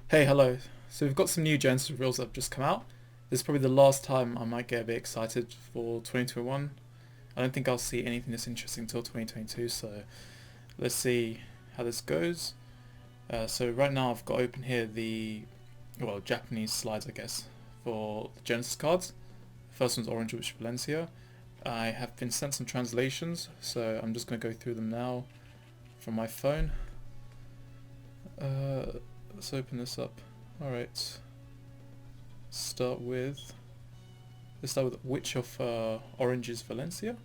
Hey, hello. So we've got some new Genesis reveals that have just come out. This is probably the last time I might get a bit excited for 2021. I don't think I'll see anything this interesting until 2022, so let's see how this goes. So right now I've got open here the, well, Japanese slides, I guess, for the Genesis cards. First one's Orange Witch Valencia. I have been sent some translations, so I'm just going to go through them now from my phone. Let's open this up. Alright. Let's start with Witch of Orange's Valencia.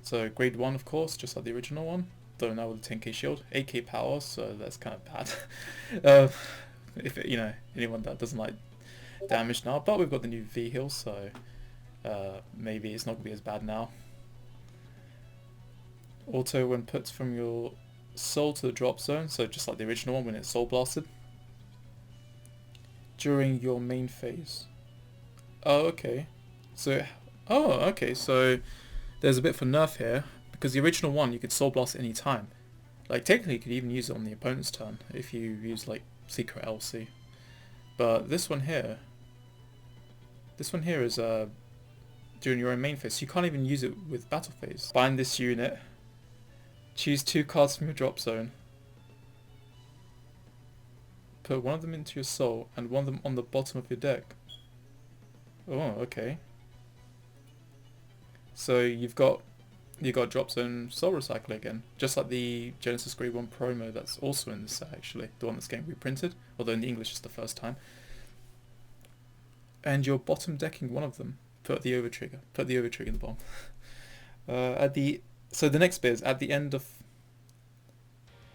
So grade 1 of course, just like the original one. Though now with a 10k shield. 8k power, so that's kind of bad. If anyone that doesn't like damage now. But we've got the new V heal, so maybe it's not going to be as bad now. Auto when put from your soul to the drop zone, so just like the original one when it's soul blasted. During your main phase. Oh, okay. So there's a bit of a nerf here, because the original one you could soul blast at any time. Like technically you could even use it on the opponent's turn if you use like Secret LC. But this one here is during your own main phase, so you can't even use it with battle phase. Bind this unit. Choose 2 cards from your drop zone. Put one of them into your soul and one of them on the bottom of your deck. Oh, okay. So you've got drop zone soul recycle again, just like the Genesis Grade 1 promo that's also in this set actually, the one that's getting reprinted, although in the English it's the first time. And you're bottom decking one of them. Put the over trigger in the bottom. So the next bit is at the end of...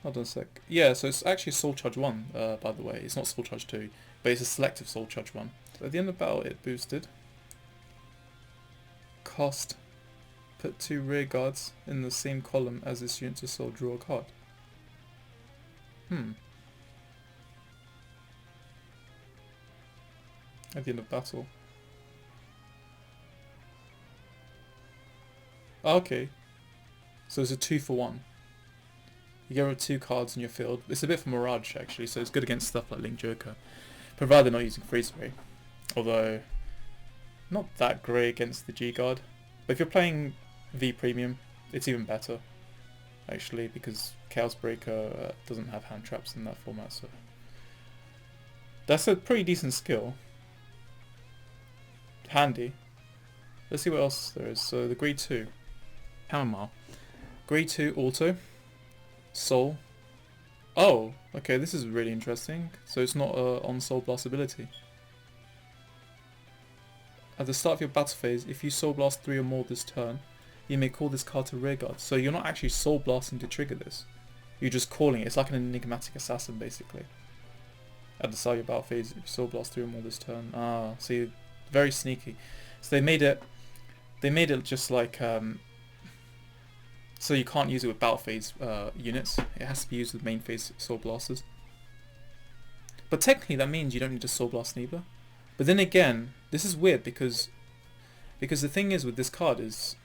Hold on a sec. Yeah, so it's actually Soul Charge 1, by the way. It's not Soul Charge 2, but it's a selective Soul Charge 1. So at the end of battle, it boosted. Cost. Put 2 rear guards in the same column as this unit to soul draw a card. At the end of battle. Okay. So it's a 2 for 1. You get rid of 2 cards in your field. It's a bit for Mirage actually, so it's good against stuff like Link Joker. Provided they're not using Freeze Ray. Although, not that great against the G-Guard. But if you're playing V Premium, it's even better. Actually, because Chaos Breaker doesn't have hand traps in that format, so... That's a pretty decent skill. Handy. Let's see what else there is. So the Grade 2. Chamomile. Grade 2 Auto. Soul. Oh, okay, this is really interesting. So it's not on Soul Blast ability. At the start of your battle phase, if you Soul Blast 3 or more this turn, you may call this card to rearguard. So you're not actually Soul Blasting to trigger this. You're just calling it. It's like an enigmatic assassin, basically. At the start of your battle phase, if you Soul Blast 3 or more this turn. Ah, see, very sneaky. So they made it just like... So you can't use it with battle phase units. It has to be used with main phase soul blasters. But technically that means you don't need to soul blast neither. But then again, this is weird because the thing is with this card is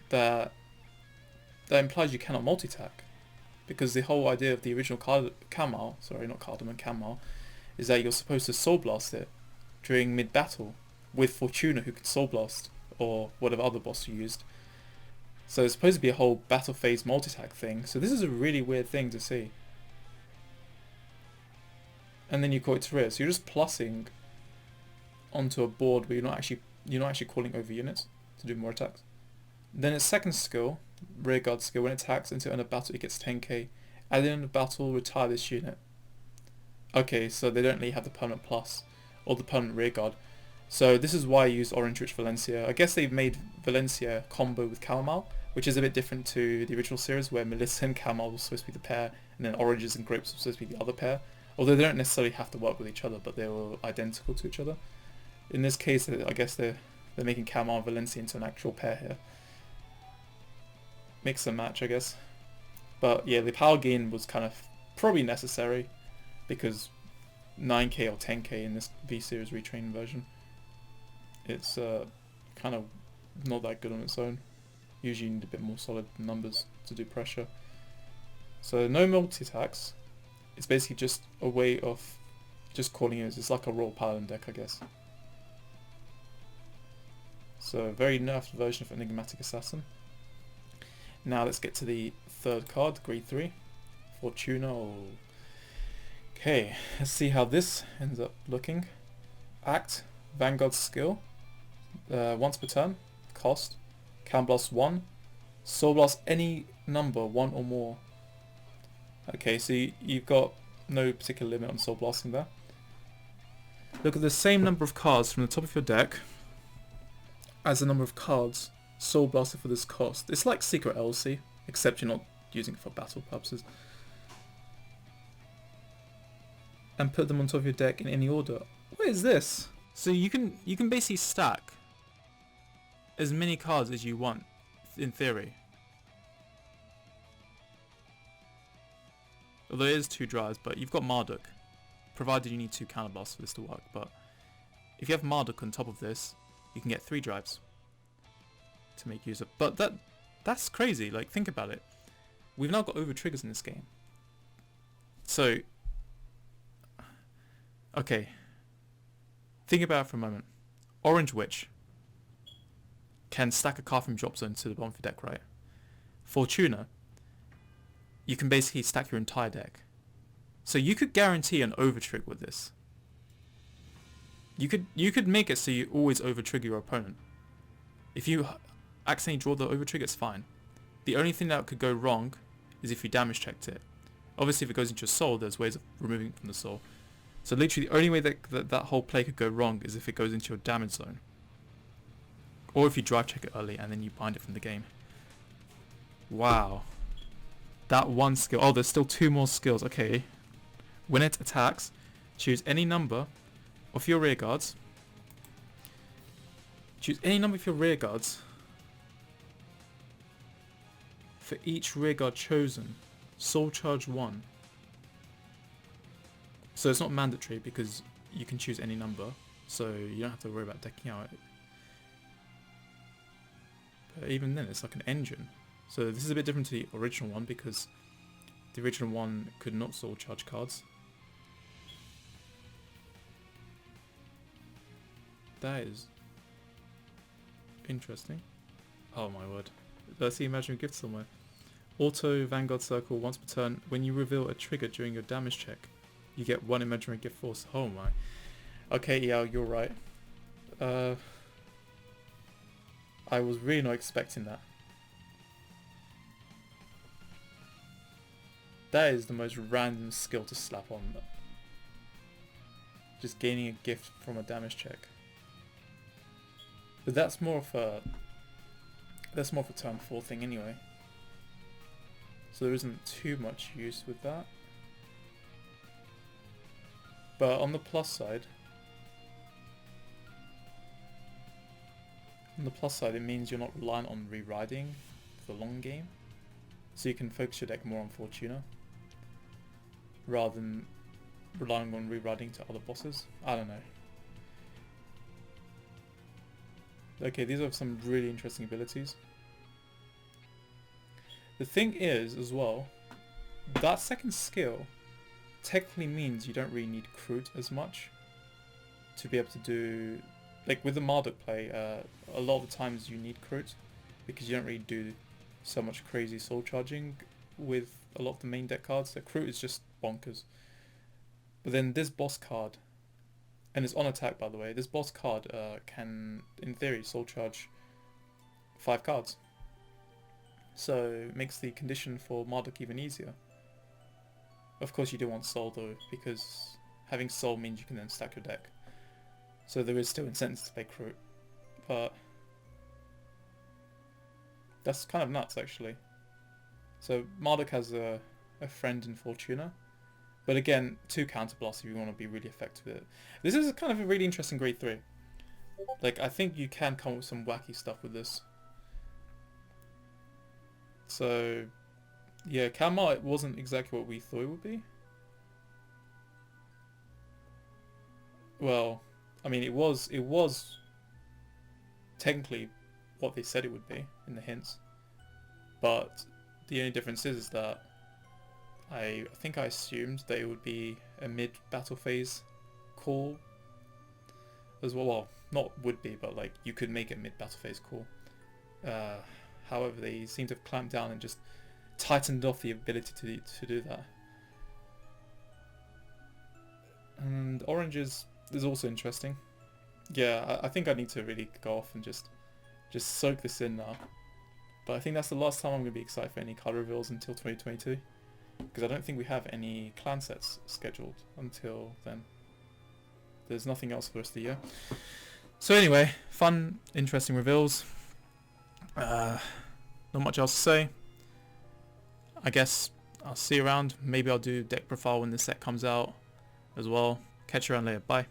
that implies you cannot multi-tack. Because the whole idea of the original Chamomile is that you're supposed to soul blast it during mid-battle with Fortuna who can soul blast, or whatever other boss you used. So it's supposed to be a whole battle phase multi-tack thing. So this is a really weird thing to see. And then you call it to rear. So you're just plussing onto a board where you're not actually calling over units to do more attacks. Then its second skill, rear guard skill, when it attacks into end of battle it gets 10k. At the end of battle, retire this unit. Okay, so they don't really have the permanent plus or the permanent rear guard. So this is why I use Orange Witch Valencia. I guess they've made Valencia combo with Chamomile, which is a bit different to the original series where Melissa and Chamomile were supposed to be the pair, and then Oranges and Grapes were supposed to be the other pair. Although they don't necessarily have to work with each other, but they were identical to each other. In this case, I guess they're making Chamomile and Valencia into an actual pair here. Mix and match, I guess. But yeah, the power gain was kind of probably necessary, because 9k or 10k in this V-Series retrained version. It's kind of not that good on its own. Usually you need a bit more solid numbers to do pressure. So no multi-attacks. it's basically just a way of just calling it. It's like a raw paladin deck, I guess. So a very nerfed version of Enigmatic Assassin. Now let's get to the third card, grade 3, Fortuna. Okay, let's see how this ends up looking. Act, Vanguard skill, once per turn, cost, can blast 1, soul blast any number, 1 or more. Okay, so you've got no particular limit on soul blasting there. Look at the same number of cards from the top of your deck as the number of cards soul blasted for this cost. It's like Secret LC, except you're not using it for battle purposes. And put them on top of your deck in any order. What is this? So you can basically stack as many cards as you want, in theory. Although it is 2 drives, but you've got Marduk, provided you need 2 counterblasts for this to work. But if you have Marduk on top of this, you can get 3 drives to make use of. But that's crazy. Like, think about it. We've now got over triggers in this game. So, okay, think about it for a moment. Orange Witch can stack a card from drop zone to the bottom of your deck, right? Fortuna, you can basically stack your entire deck. So you could guarantee an overtrig with this. You could make it so you always overtrigger your opponent. If you accidentally draw the overtrigger, it's fine. The only thing that could go wrong is if you damage checked it. Obviously, if it goes into your soul, there's ways of removing it from the soul. So literally, the only way that whole play could go wrong is if it goes into your damage zone. Or if you drive check it early and then you bind it from the game. Wow. That one skill. Oh, there's still 2 more skills. Okay. When it attacks, choose any number of your rear guards. Choose any number of your rear guards. For each rear guard chosen, soul charge 1. So it's not mandatory because you can choose any number. So you don't have to worry about decking out. But even then, it's like an engine. So this is a bit different to the original one because the original one could not soul charge cards. That is interesting. Oh my word. Let's see imaginary gift somewhere. Auto Vanguard circle once per turn. When you reveal a trigger during your damage check, you get 1 imaginary gift force. Oh my. Okay, yeah, you're right. I was really not expecting that. That is the most random skill to slap on. Just gaining a gift from a damage check. But that's more of a turn 4 thing anyway. So there isn't too much use with that. But on the plus side, it means you're not reliant on rewriting for the long game. So you can focus your deck more on Fortuna rather than relying on rewriting to other bosses. I don't know. Okay, these are some really interesting abilities. The thing is, as well, that second skill technically means you don't really need Crute as much to be able to do... Like with the Marduk play, a lot of the times you need Crute because you don't really do so much crazy soul charging with a lot of the main deck cards. The Crute is just bonkers. But then this boss card, and it's on attack by the way, this boss card can, in theory, soul charge 5 cards. So it makes the condition for Marduk even easier. Of course you do want soul though, because having soul means you can then stack your deck. So there is still incentive to play Crute. But that's kind of nuts actually. So Marduk has a friend in Fortuna. But again, 2 counterblasts if you want to be really effective with it. This is kind of a really interesting grade 3. Like, I think you can come up with some wacky stuff with this. So, yeah, Kalmar, it wasn't exactly what we thought it would be. Well, I mean, it was technically what they said it would be in the hints. But the only difference is that I think I assumed that it would be a mid-battle phase call as well. Well, not would be, but like you could make it mid-battle phase call. However, they seem to have clamped down and just tightened off the ability to do that. And orange is also interesting. Yeah, I think I need to really go off and just soak this in now. But I think that's the last time I'm going to be excited for any card reveals until 2022. Because I don't think we have any clan sets scheduled until then. There's nothing else for the rest of the year. So anyway, fun, interesting reveals. Not much else to say. I guess I'll see you around. Maybe I'll do deck profile when the set comes out as well. Catch you around later. Bye.